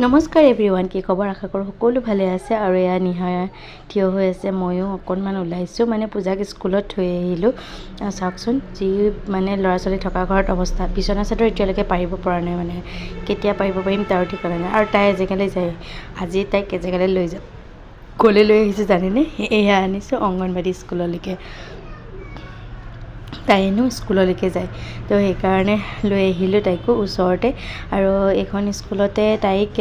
নমস্কাৰ এভৰিৱান, কি খবৰ? আশা কৰোঁ সকলো ভালে আছে। আৰু এয়া নিহা থিয় হৈ আছে, ময়ো অকণমান ওলাইছোঁ, মানে পূজাক স্কুলত থৈ আহিলোঁ। চাওকচোন যি মানে ল'ৰা ছোৱালী থকা ঘৰত অৱস্থা, বিচনা চাদৰ এতিয়ালৈকে পাৰিব পৰা নাই, মানে কেতিয়া পাৰিব পাৰিম তাৰো ঠিকনা নাই। আৰু তাই এজেগালৈ যায়, আজি তাইক এজেগালৈ লৈ যাম, ক'লৈ লৈ আহিছোঁ জানেনে? এয়া আনিছোঁ অংগনবাড়ী স্কুললৈকে। তাই এনেও স্কুললৈকে যায়, তো সেইকাৰণে লৈ আহিলোঁ তাইকো ওচৰতে। আৰু এইখন স্কুলতে তাইক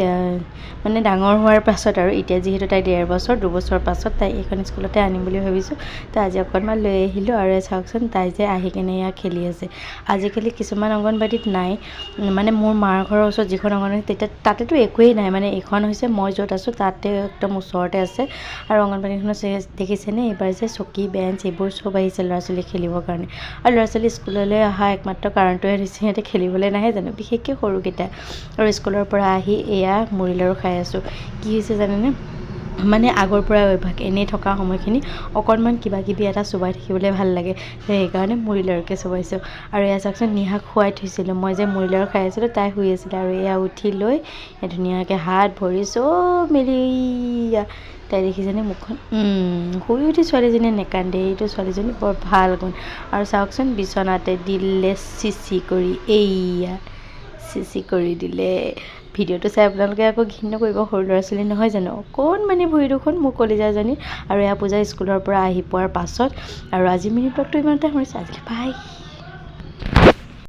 মানে ডাঙৰ হোৱাৰ পাছত, আৰু এতিয়া যিহেতু তাই 1.5 বছৰ 2 বছৰ পাছত তাই এইখন স্কুলতে আনিম বুলি ভাবিছোঁ। তো আজি অকণমান লৈ আহিলোঁ। আৰু চাওকচোন তাই যে আহি কেনে এয়া খেলি আছে। আজিকালি কিছুমান অংগনবাড়ীত নাই, মানে মোৰ মাৰ ঘৰৰ ওচৰত যিখন অংগনবাড়ী তেতিয়া তাতেতো একোৱেই নাই, মানে এইখন হৈছে মই য'ত আছোঁ তাতে একদম ওচৰতে আছে। আৰু অংগনবাড়ীখনত দেখিছেনে এইবাৰ যে চকী বেঞ্চ এইবোৰ চব আহিছে ল'ৰা ছোৱালী খেলিবৰ কাৰণে। আৰু ল'ৰা ছোৱালী স্কুললৈ অহা একমাত্ৰ কাৰণটোৱে হৈছে সিহঁতে খেলিবলৈ নাহে জানো, বিশেষকৈ সৰুকেইটা। আৰু স্কুলৰ পৰা আহি এয়া মুড়ি লাড়ু খাই আছোঁ। কি হৈছে জানেনে, মানে আগৰ পৰাই অভ্যাস, এনেই থকা সময়খিনি অকণমান কিবা কিবি এটা চোবাই থাকিবলৈ ভাল লাগে, সেইকাৰণে মুড়ি লাড়ুকে চোবাইছোঁ। আৰু এয়া চাওকচোন, নিহাক শুৱাই থৈছিলোঁ, মই যে মুড়ি লাড়ু খাই আছিলোঁ, তাই শুই আছিলে। আৰু এয়া উঠি লৈ ধুনীয়াকৈ হাত ভৰি চব মেলি তাই দেখিছেনে মুখখন, শুই উঠি ছোৱালীজনীয়ে নেকান্দে, এইটো ছোৱালীজনী বৰ ভাল গুণ। আৰু চাওকচোন বিচনাতে দিলে চিচি কৰি, এইয়া চিচি কৰি দিলে। ভিডিঅ'টো চাই আপোনালোকে আকৌ ঘিণ নকৰিব, সৰু ল'ৰা ছোৱালী নহয় জানো, অকণমানি ভৰি দুখন মোৰ কলিজাজনী। আৰু এয়া পূজা স্কুলৰ পৰা আহি পোৱাৰ পাছত। আৰু আজি মিনি ব্লগটো ইমানতে সামৰিছোঁ, আজিলৈ বাই।